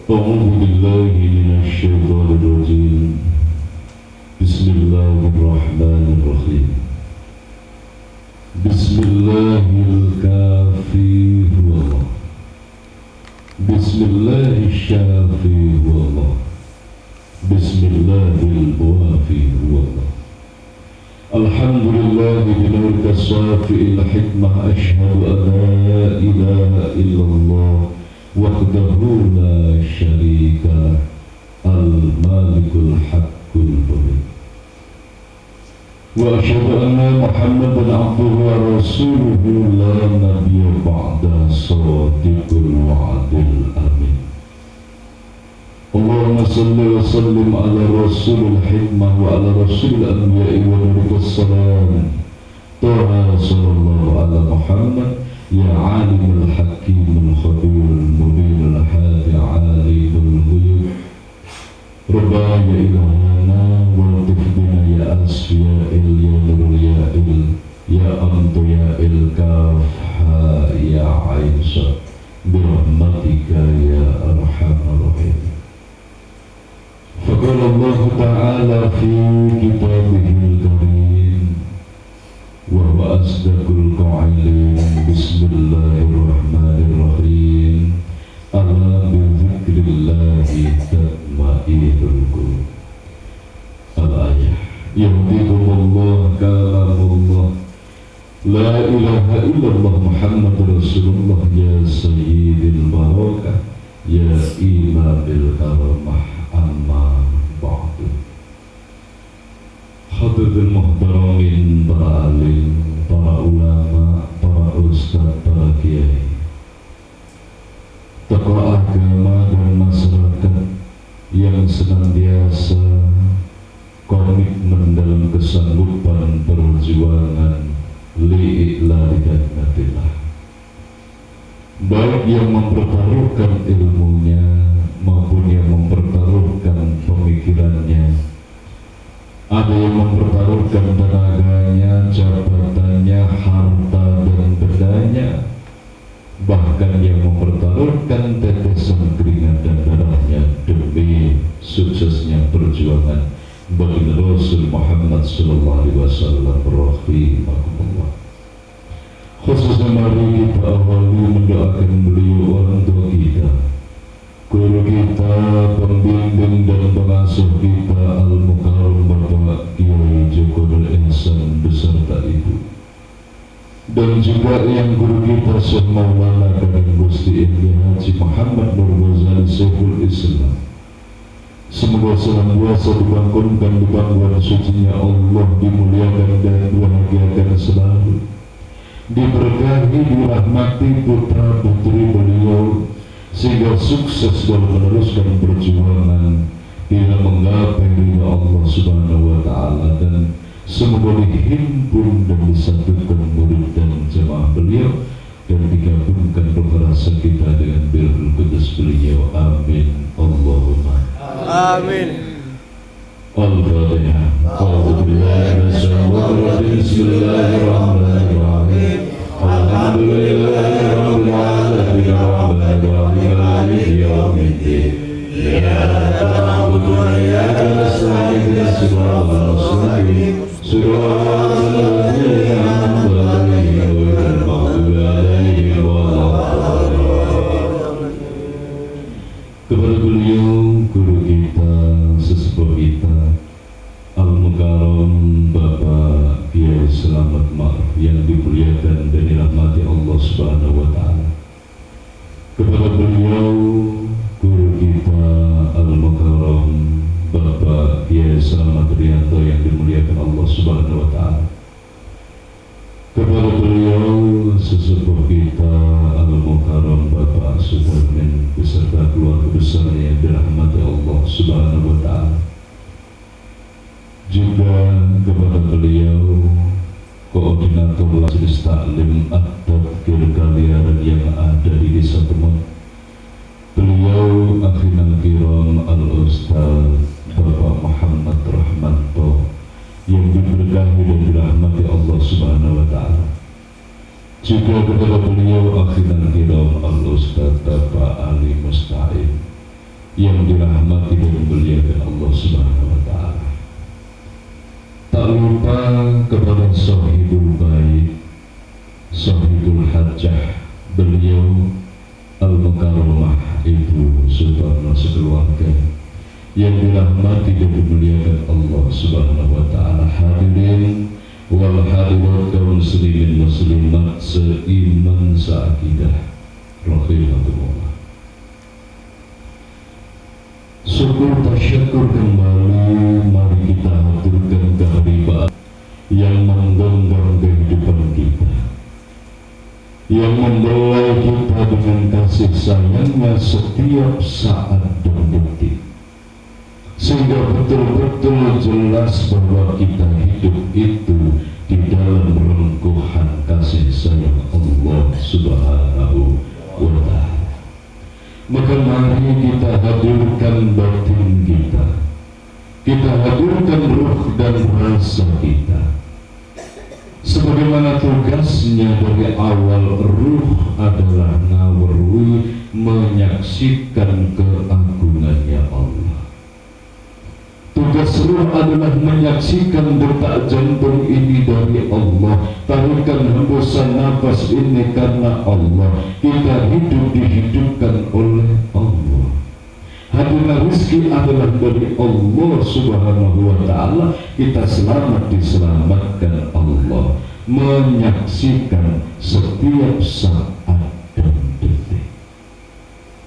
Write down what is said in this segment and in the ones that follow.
أعوذ بالله من الشيطان الرجيم. بسم الله الرحمن الرحيم. بسم الله الكافي هو الله. بسم الله الشافي هو الله. بسم الله الوافي هو الله. الحمد لله بنور الصافي الحكمة. أشهد أن لا إله إلا الله وحده لا شريك له المالك الحق المبين. وأشهد أن محمدا عبده ورسوله لا نبي بعده صادق الوعد الأمين. اللهم صل وسلم على رسول الحكمة وعلى رسول الأنبياء ونور السلام. طه صلى الله على محمد يا عالم الحكيم الخبير المبين الهادي عالم الغيوب. ربنا يا إلهنا والطف بنا يا أسفياء يا نور يا يا أنت يا الكاف يا عيسى برحمتك يا أرحم الراحمين. فقال الله تعالى في كتابه الكريم وهو أصدق القائلين. بسم الله الرحمن الرحيم. ألا بذكر الله تطمئن القلوب. الآية. يهديكم الله كلام الله. لا إله إلا الله محمد رسول الله. يا سيد البركة يا إمام الكرامة. أما بعد. Hadirin muhtaramin, para alim, para ulama, para ustaz, para kiai, tokoh agama dan masyarakat yang senantiasa komitmen dalam kesanggupan perjuangan li'i'lari kalimatillah, baik yang mempertaruhkan ilmunya maupun yang mempertaruhkan pemikirannya. Ada yang mempertaruhkan tenaganya, jabatannya, harta dan bendanya, bahkan yang mempertaruhkan tetesan keringat dan darahnya demi suksesnya perjuangan bagi Rasul Muhammad sallallahu alaihi wasallam. Rahimahullah. Khususnya mari kita awali mendoakan beliau, orang tua kita, guru kita, pembimbing dan pengasuh kita, Al-Mukarram Bapak Kiai Joko Nur Ihsan beserta ibu, dan juga yang guru kita Syekh Maulana Kadang Gusti Ibnu Haji Muhammad Nur Ghazali Syekhul Islam. Semoga senantiasa dibangkunkan di pangkuan sucinya Allah, dimuliakan dan dibahagiakan selalu, diberkahi, dirahmati putra putri beliau, sehingga sukses dalam meneruskan perjuangan hingga menggapai ridha Allah Subhanahu wa Ta'ala, dan semoga dihimpun dan disatukan murid dan jemaah beliau dan digabungkan pemerasan kita dengan birrul qudus beliau. Amin Allahumma amin. Al-Fatihah. A'udzu billahi minasyaitonir rajim. Bismillahirrahmanirrahim. Alhamdulillahi rabbil alamin arrahmanir rahim maliki yaumiddin. Iyyaka na'budu wa iyyaka nasta'in ihdinas siratal mustaqim siratal ladzina an'amta 'alaihim ghairil maghdubi 'alaihim waladdallin. Kepada beliau, guru kita, sesepuh kita, Al-Mukarram Bapak Kiai Selamat Ma'ruf yang dimuliakan dan dirahmati Allah Subhanahu wa Ta'ala. Kepada beliau, guru kita Al-Mukarram Bapak Kiai Selamat Rianto yang dimuliakan Allah Subhanahu wa Ta'ala. Kepada beliau, sesepuh kita Al-Mukarram Bapak Sudarmin beserta keluarga besarnya yang dirahmati Allah Subhanahu wa Ta'ala. Juga kepada beliau, koordinator Majelis Taklim At-Tadkir Kaliaran yang ada di Desa Temon, beliau Akhina Kiram Al-Ustaz Bapak Muhammad Rahmanto yang diberkahi dan dirahmati Allah Subhanahu wa Ta'ala. Juga kepada beliau Akhina Kiram Al-Ustaz Bapak Ali Musta'in yang dirahmati dan dimuliakan Allah Subhanahu wa Ta'ala. Tak lupa kepada Sahibul Bait, Sahibul Hajjah, beliau Al-Mukarramah, Ibu Suparno sekeluarga yang dirahmati dan dimuliakan Allah Subhanahu wa Ta'ala. Hadirin wal hadirat kaum muslimin muslimat seiman seakidah rahimahullah. Syukur tasyakur kembali mari kita haturkan kehadiran yang menggenggam kehidupan kita, yang membelai kita dengan kasih sayangnya setiap saat dan detik, sehingga betul-betul jelas bahwa kita hidup itu di dalam rengkuhan kasih sayang Allah Subhanahu wa Ta'ala. Maka mari kita hadirkan batin kita hadirkan ruh dan rasa kita. Sebagaimana tugasnya dari awal, ruh adalah nawarwi, menyaksikan keagungannya Allah. Tugas ruh adalah menyaksikan detak jantung ini dari Allah, tarikan hembusan nafas ini karena Allah, kita hidup dihidupkan oleh Allah. Hadirnya rezeki adalah dari Allah Subhanahu wa Ta'ala, kita selamat diselamatkan Allah, menyaksikan setiap saat dan detik.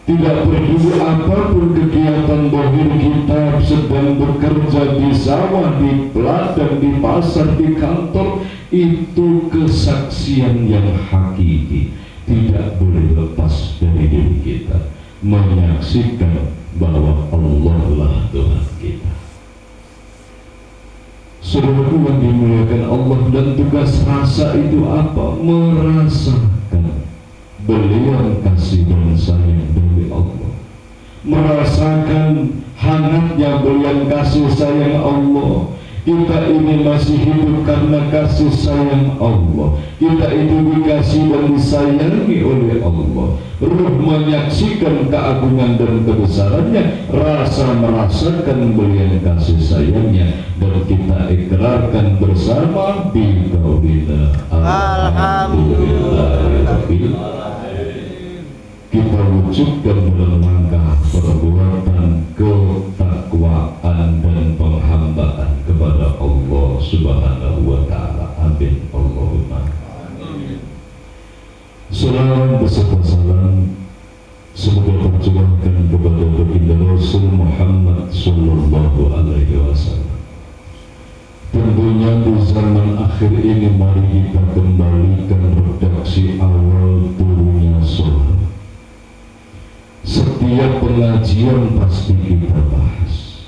Tidak peduli apapun kegiatan zahir kita, sedang bekerja di sawah, di ladang, di pasar, di kantor, itu kesaksian yang hakiki, tidak boleh lepas dari diri kita, menyaksikan bahwa Allah lah Tuhan kita. Saudaraku yang dimuliakan Allah, dan tugas rasa itu apa? Merasakan belian kasih dan sayang dari Allah, merasakan hangatnya belian kasih sayang Allah. Kita ini masih hidup karena kasih sayang Allah. Kita itu dikasih dan disayangi oleh Allah. Ruh menyaksikan keagungan dan kebesarannya, rasa merasakan belian kasih sayangnya, dan kita ikrarkan bersama bi qaulina alhamdulillahirabbil alamin. Kita wujudkan dalam langkah perbuatan ketakwaan dan penghambaan kepada Allah Subhanahu wa Ta'ala. Amin Allahumma amin. Salam beserta salam semoga tercurahkan kepada baginda Rasul Muhammad sallallahu alaihi wasallam. Tentunya di zaman akhir ini mari kita kembalikan redaksi awal turunnya surah. Setiap pengajian pasti kita bahas.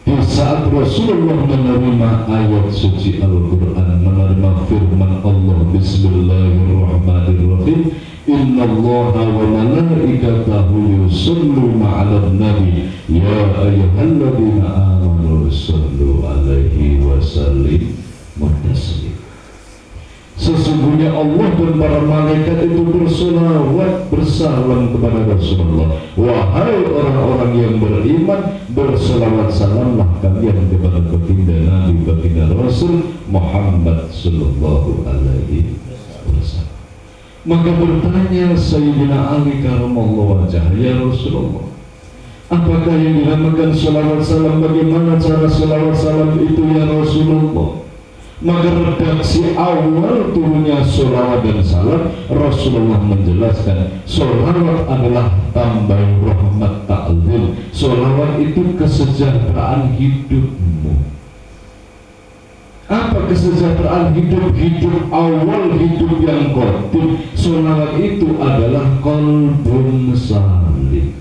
Di saat Rasulullah menerima ayat suci Al-Quran, menerima firman Allah, Bismillahirrahmanirrahim, Inna Allaha wa malaikatahu yusalluna 'alan nabi ya ayyuhalladzina amanu sallu alaihi wa sallimu taslima. Sesungguhnya Allah dan para malaikat itu bersolawat bersalam kepada Rasulullah. Wahai orang-orang yang beriman, bersolawat salamlah kalian kepada baginda Nabi, baginda Rasul Muhammad sallallahu alaihi wasallam. Maka bertanya Sayyidina Ali karamallahu wajhah, ya Rasulullah, apakah yang dinamakan solawat salam? Bagaimana cara solawat salam itu ya Rasulullah? Maka redaksi awal turunnya sholawat dan salam, Rasulullah menjelaskan sholawat adalah tambah rahmat ta'zim. Sholawat itu kesejahteraan hidupmu. Apa kesejahteraan hidup? Hidup awal, hidup yang khotim. Sholawat itu adalah qalbun salim,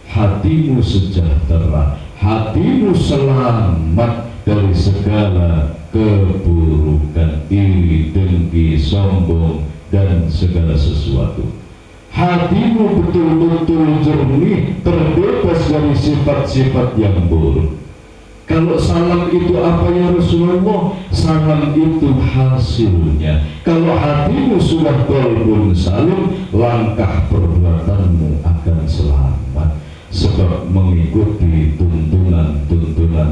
hatimu sejahtera, hatimu selamat dari segala keburukan, iri, dengki, sombong, dan segala sesuatu. Hatimu betul-betul jernih, terbebas dari sifat-sifat yang buruk. Kalau salam itu apa ya Rasulullah? Salam itu hasilnya. Kalau hatimu sudah qalbun salim, langkah perbuatanmu akan selamat. Sebab mengikuti tuntunan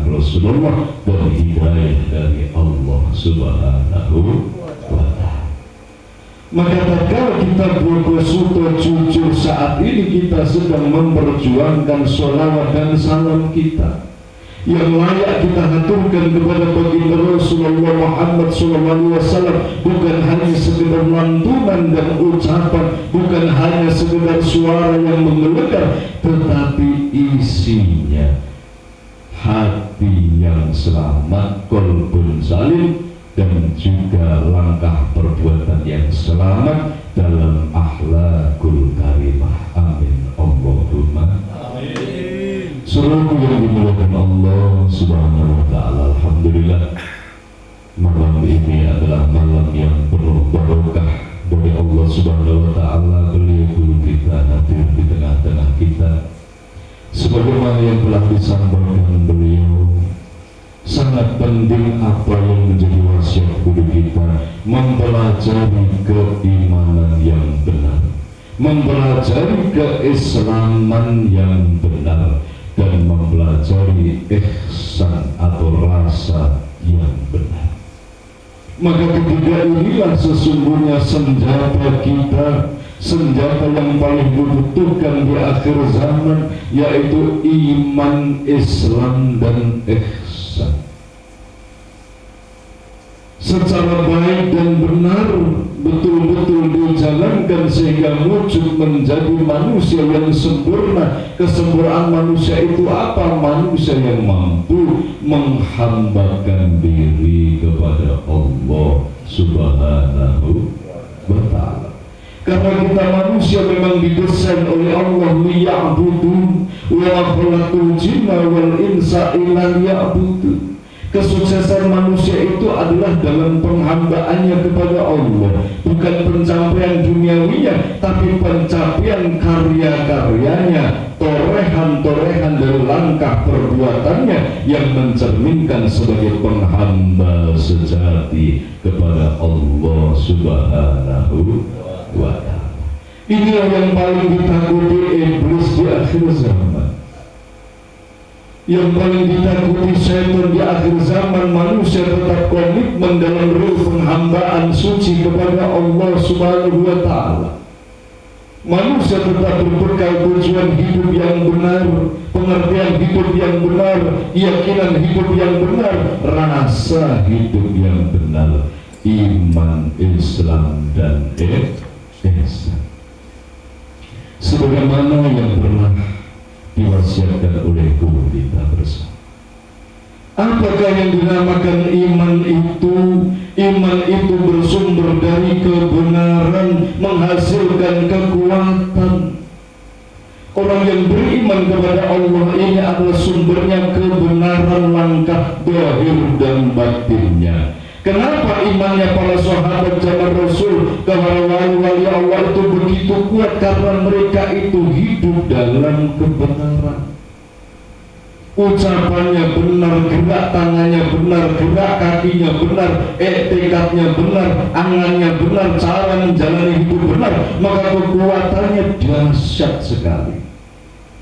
Rasulullah dan hidayah dari Allah Subhanahu wa Ta'ala. Maka tatkala kita bersuto jujur saat ini kita sedang memperjuangkan sholawat dan salam kita yang layak kita haturkan kepada baginda Rasulullah Muhammad SAW, bukan hanya sekedar lantunan dan ucapan, bukan hanya sekedar suara yang menggelegar, tetapi isinya hati yang selamat, qalbun salim, dan juga langkah perbuatan yang selamat dalam akhlakul karimah. Amin Allahumma amin. Saudaraku yang dimuliakan Allah Subhanahu wa Ta'ala, alhamdulillah malam ini adalah malam yang penuh barokah dari Allah Subhanahu wa Ta'ala. Beliau guru kita hadir di tengah-tengah kita, sebagaimana yang telah disampaikan beliau. Sangat penting apa yang menjadi wasiat guru kita, mempelajari keimanan yang benar, mempelajari keislaman yang benar, dan mempelajari ihsan atau rasa yang benar. Maka ketiga inilah sesungguhnya senjata kita, senjata yang paling dibutuhkan di akhir zaman, yaitu iman, Islam, dan ihsan. Secara baik dan benar betul-betul dijalankan sehingga wujud menjadi manusia yang sempurna. Kesempurnaan manusia itu apa? Manusia yang mampu menghambakan diri kepada Allah Subhanahu wa Ta'ala. Karena kita manusia memang didesain oleh Allah liya'budun wa khalaqul jinna wal insa illa liya'budun. Kesuksesan manusia itu adalah dalam penghambaannya kepada Allah, bukan pencapaian duniawinya, tapi pencapaian karya-karyanya, torehan-torehan dari langkah perbuatannya yang mencerminkan sebagai penghamba sejati kepada Allah Subhanahu wa Ta'ala. Inilah yang paling ditakuti iblis di akhir zaman. Yang paling ditakuti syaitan di akhir zaman, manusia tetap komitmen dalam real penghambaan suci kepada Allah Subhanahu wa Ta'ala. Manusia tetap berbekal tujuan hidup yang benar, pengertian hidup yang benar, keyakinan hidup yang benar, rasa hidup yang benar, iman, Islam, dan ihsan. Sebagaimana yang pernah diwasiatkan oleh guru kita bersama. Apakah yang dinamakan iman itu? Iman itu bersumber dari kebenaran, menghasilkan kekuatan. Orang yang beriman kepada Allah ini adalah sumbernya kebenaran langkah zahir dan batinnya. Kenapa imannya para sahabat zaman Rasul kepada wali-wali Allah itu begitu kuat? Karena mereka itu hidup dalam kebenaran. Ucapannya benar, gerak tangannya benar, gerak kakinya benar, etikatnya benar, angannya benar, cara menjalani hidup benar, maka kekuatannya dahsyat sekali.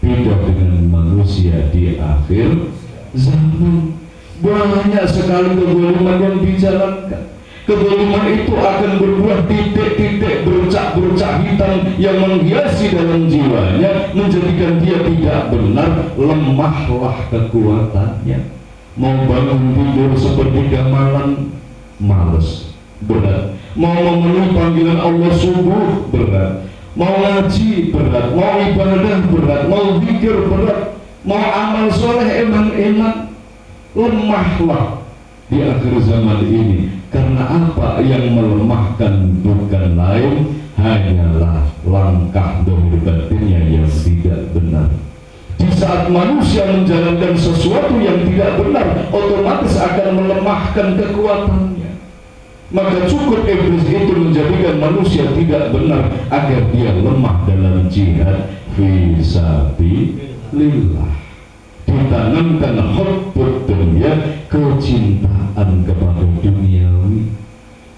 Beda dengan manusia di akhir zaman. Banyak sekali kezaliman yang dijalankan. Kezaliman itu akan berbuah titik-titik bercak-bercak hitam yang menghiasi dalam jiwanya, menjadikan dia tidak benar, lemahlah kekuatannya. Mau bangun tidur sepertiga malam, malas, berat. Mau memenuhi panggilan Allah subuh, berat. Mau ngaji, berat. Mau ibadah, berat. Mau zikir, berat. Mau amal soleh, eman-eman, lemahlah di akhir zaman ini. Karena apa? Yang melemahkan bukan lain, hanyalah langkah dohir batinnya yang tidak benar. Di saat manusia menjalankan sesuatu yang tidak benar, otomatis akan melemahkan kekuatannya. Maka cukup iblis itu menjadikan manusia tidak benar agar dia lemah dalam jihad fisabilillah. Ditanamkan hubbud dunya, kecintaan kepada duniawi,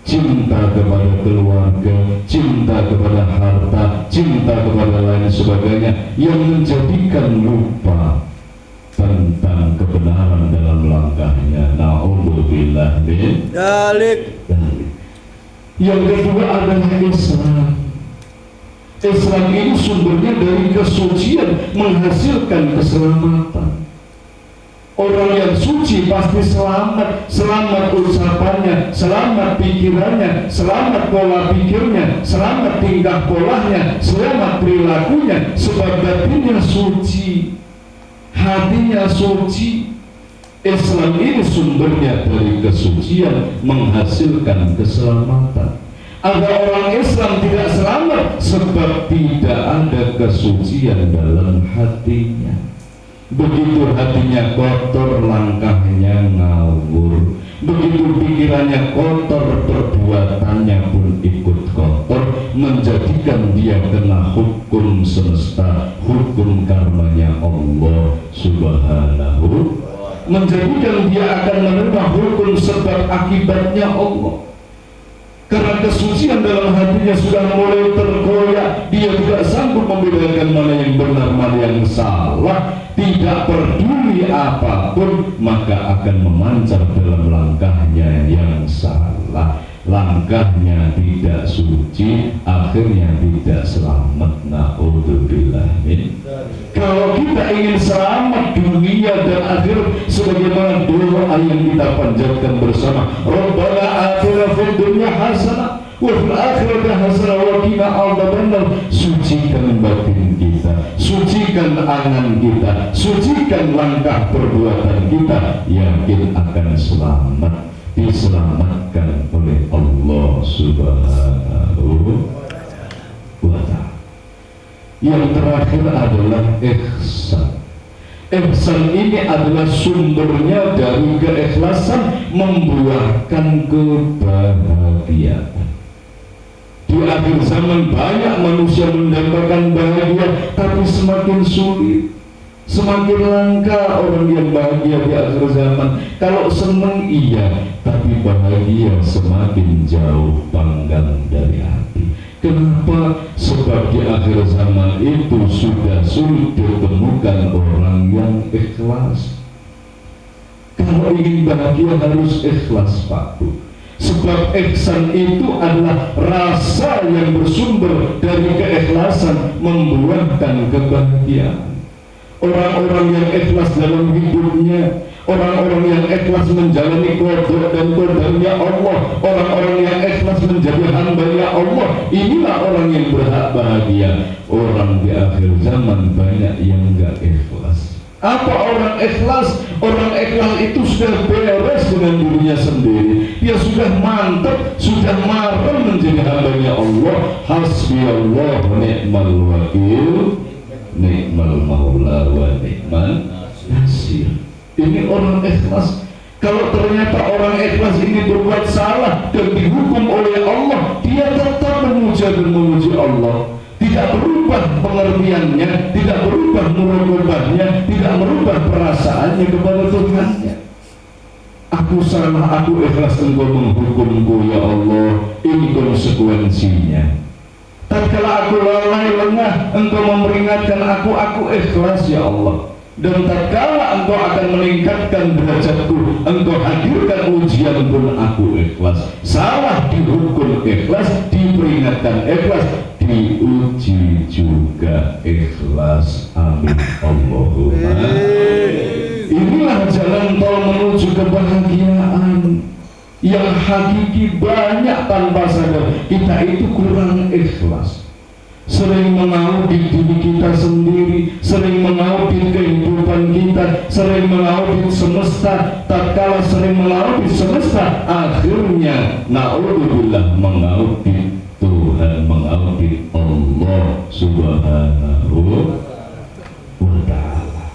cinta kepada keluarga, cinta kepada harta, cinta kepada lain sebagainya, yang menjadikan lupa kebenaran dalam langkahnya. Na'udzubillah min dzalik. Yang kedua adalah Islam. Islam ini sumbernya dari kesucian, menghasilkan keselamatan. Orang yang suci pasti selamat, selamat ucapannya, selamat pikirannya, selamat pola pikirnya, selamat tingkah polanya, selamat perilakunya, sebab batinnya suci, hatinya suci. Islam ini sumbernya dari kesucian, menghasilkan keselamatan. Ada orang Islam tidak selamat sebab tidak ada kesucian dalam hatinya. Begitu hatinya kotor, langkahnya ngawur. Begitu pikirannya kotor, perbuatannya pun ikut kotor, menjadikan dia kena hukum semesta, hukum karmanya Allah Subhanahu, menjadikan dia akan menerima hukum sebab akibatnya Allah. Karena kesucian dalam hatinya sudah mulai tergoyak, dia tidak sanggup membedakan mana yang benar, mana yang salah, tidak peduli apapun, maka akan memancar dalam langkahnya yang salah. Langkahnya tidak suci, akhirnya tidak selamat. Na'udzubillah min. Kalau kita ingin selamat dunia dan akhir, sebagaimana doa yang kita panjatkan bersama, Rabbana atina fid dunya hasanah wa fil akhirati hasanah wa qina adzabannar. Sucikan batin kita, sucikan angan kita, sucikan langkah perbuatan kita, yakin akan selamat, diselamatkan oleh Allah Subhanahu wa ta'ala. Yang terakhir adalah ihsan. Ihsan ini adalah sumbernya dari keikhlasan, membuahkan kebahagiaan. Di akhir zaman banyak manusia mendapatkan bahagia, tapi semakin sulit, semakin langka orang yang bahagia di akhir zaman. Kalau senang iya, tapi bahagia semakin jauh panggang dari hati. Kenapa? Sebab di akhir zaman itu sudah sulit ditemukan orang yang ikhlas. Kalau ingin bahagia harus ikhlas, Pak Bu. Sebab ihsan itu adalah rasa yang bersumber dari keikhlasan, membuahkan kebahagiaan. Orang-orang yang ikhlas dalam hidupnya, orang-orang yang ikhlas menjalani qada dan qadarnya Allah, orang-orang yang ikhlas menjadi hamba-Nya Allah, inilah orang yang berhak bahagia. Orang di akhir zaman banyak yang enggak ikhlas. Apa orang ikhlas? Orang ikhlas itu sudah beres dengan dirinya sendiri. Dia sudah mantap, sudah marah menjadi hamba-Nya Allah. Hasbiyallah wa ni'mal wakil, ni'mal maula wa ni'mal nasir. Ini orang ikhlas. Kalau ternyata orang ikhlas ini berbuat salah dan dihukum oleh Allah, dia tetap memuja dan memuji Allah. Tidak berubah pengertiannya, tidak berubah muraqabahnya, tidak merubah perasaannya kepada Tuhannya. Aku salah, aku ikhlas, Engkau menghukumku ya Allah. Ini konsekuensinya. Tatkala aku lalai lengah, Engkau memperingatkan aku ikhlas ya Allah. Dan tatkala Engkau akan meningkatkan derajatku, Engkau hadirkan ujian pun aku ikhlas. Salah dihukum ikhlas, diperingatkan ikhlas, diuji juga ikhlas. Amin Allahumma. Inilah jalan tol menuju kebahagiaan yang hakiki. Banyak tanpa sadar kita itu kurang ikhlas. Sering mengaudit diri kita sendiri, sering mengaudit kehidupan kita, sering mengaudit semesta. Tatkala sering mengaudit semesta, akhirnya na'udzubillah mengaudit Tuhan, mengaudit Allah Subhanahu wa ta'ala.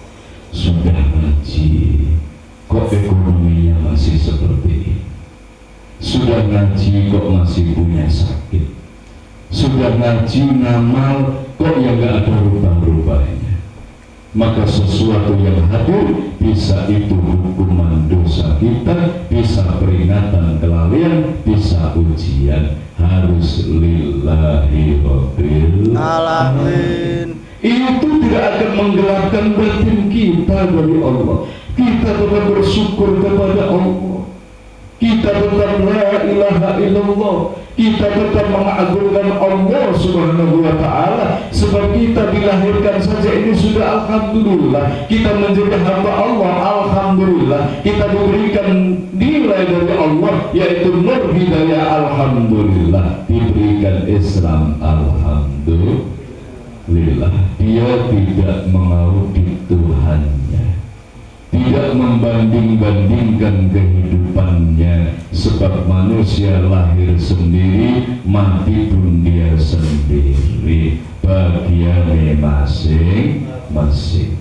Sudah ngaji, kok ekonominya masih seperti ini? Sudah ngaji, kok masih punya sakit? Sudah ngaji ngamal, kok yang gak ada rubah-rubahnya? Maka sesuatu yang hadir, bisa itu hukuman dosa kita, bisa peringatan kelalaian, bisa ujian. Harus lillahi rabbil alamin. Itu tidak akan menggelapkan batin kita dari Allah. kita tetap bersyukur kepada Allah, kita tetap la ilaha illallah, kita tetap mengagungkan Allah subhanahu wa ta'ala. Sebab kita dilahirkan saja ini sudah alhamdulillah, kita menjadi hamba Allah alhamdulillah, kita diberikan nilai dari Allah yaitu nur hidayah alhamdulillah, diberikan Islam alhamdulillah. Dia tidak mengaudit Tuhannya, tidak membanding-bandingkan kehidupannya, sebab manusia lahir sendiri, mati pun dia sendiri, bagiannya masing-masing.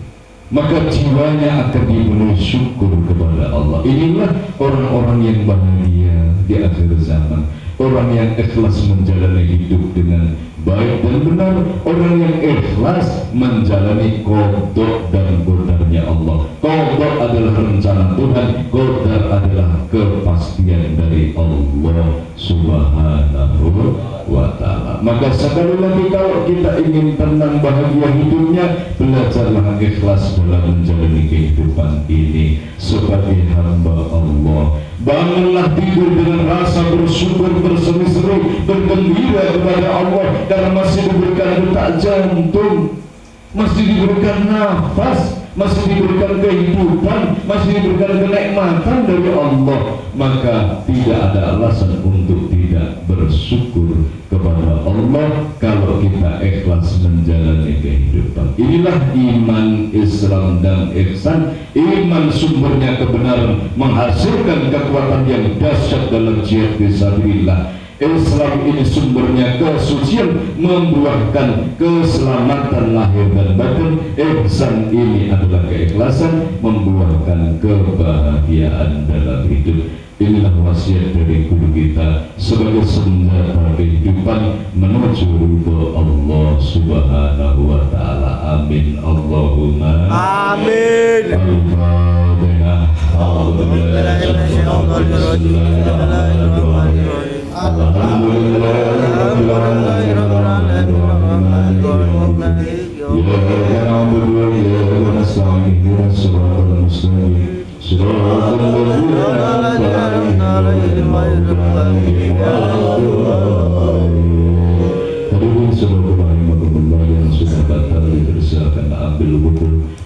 Maka jiwanya akan dipenuhi syukur kepada Allah. Inilah orang-orang yang bahagia di akhir zaman, orang yang ikhlas menjalani hidup dengan baik dan benar, orang yang ikhlas menjalani qada dan qadarnya Allah. Qada adalah rencana Tuhan, qadar adalah kepastian dari Allah subhanahu wa ta'ala. Maka sekali lagi, kalau kita ingin tenang bahagia hidupnya, belajarlah ikhlas dalam menjalani kehidupan ini sebagai hamba Allah. Bangunlah tidur dengan rasa bersyukur, berseri-seri, bergembira kepada Allah, karena masih diberikan detak jantung, masih diberikan nafas, masih diberikan kehidupan, masih diberikan kenikmatan dari Allah. Maka tidak ada alasan untuk tidak bersyukur kepada Allah kalau kita ikhlas menjalani kehidupan. Inilah iman, Islam dan ihsan. Iman sumbernya kebenaran, menghasilkan kekuatan yang dahsyat dalam jihad fisabilillah. Islam ini sumbernya kesucian, membuahkan keselamatan lahir dan batin. Ihsan ini adalah keikhlasan, membuahkan kebahagiaan dalam hidup. Inilah wasiat dari guru kita sebagai senjata kehidupan menuju ridho Allah subhanahu wa ta'ala. Amin. Allahumma amin. Al-Fatihah.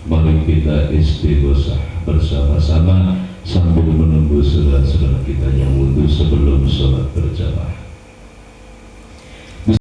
Mari kita istighosah bersama-sama sambil menunggu saudara-saudara kita yang wudhu sebelum sholat berjamaah.